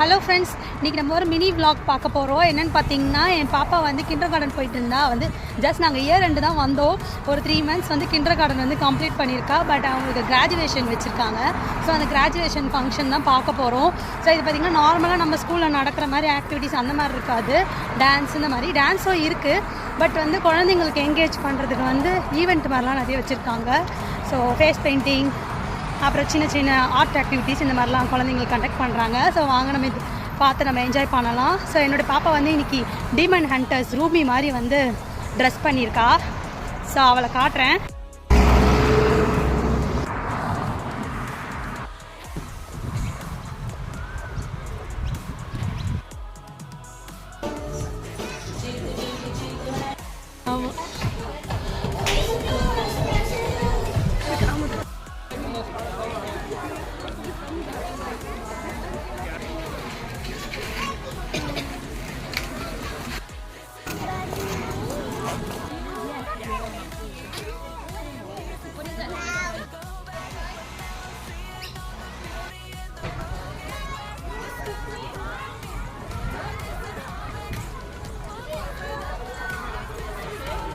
Hello friends, இன்றைக்கி நம்ம ஒரு மினி விளாக் பார்க்க போகிறோம். என்னென்னு பார்த்தீங்கன்னா, என் பாப்பா வந்து கிண்டர் கார்டன் போயிட்டு இருந்தா. ஜஸ்ட் நாங்கள் இயர் 2 தான் வந்தோம். ஒரு 3 months கிண்டர் கார்டன் கம்ப்ளீட் பண்ணியிருக்கா. பட் அவங்களுக்கு கிராஜுவேஷன் வச்சுருக்காங்க. ஸோ அந்த கிராஜுவேஷன் ஃபங்க்ஷன் தான் பார்க்க போகிறோம். ஸோ இது பார்த்திங்கன்னா நார்மலாக நம்ம ஸ்கூலில் நடக்கிற மாதிரி ஆக்டிவிட்டீஸ் அந்த மாதிரி இருக்காது. டான்ஸ் இந்த மாதிரி டான்ஸும் இருக்குது. பட் குழந்தைங்களுக்கு என்கேஜ் பண்ணுறதுக்கு ஈவெண்ட் மாதிரிலாம் நிறைய வச்சுருக்காங்க. ஸோ ஃபேஸ் பெயிண்டிங், அப்புறம் சின்ன சின்ன ஆர்ட் ஆக்டிவிட்டீஸ் இந்த மாதிரிலாம் குழந்தைங்களுக்கு கண்டக்ட் பண்ணுறாங்க. ஸோ வாங்க நம்ம இது பார்த்து நம்ம என்ஜாய் பண்ணலாம். ஸோ என்னோடய பாப்பா இன்றைக்கி டீமன் ஹண்டர்ஸ் ரூபி மாதிரி ட்ரெஸ் பண்ணியிருக்கா. ஸோ அவளை காட்டுறேன்.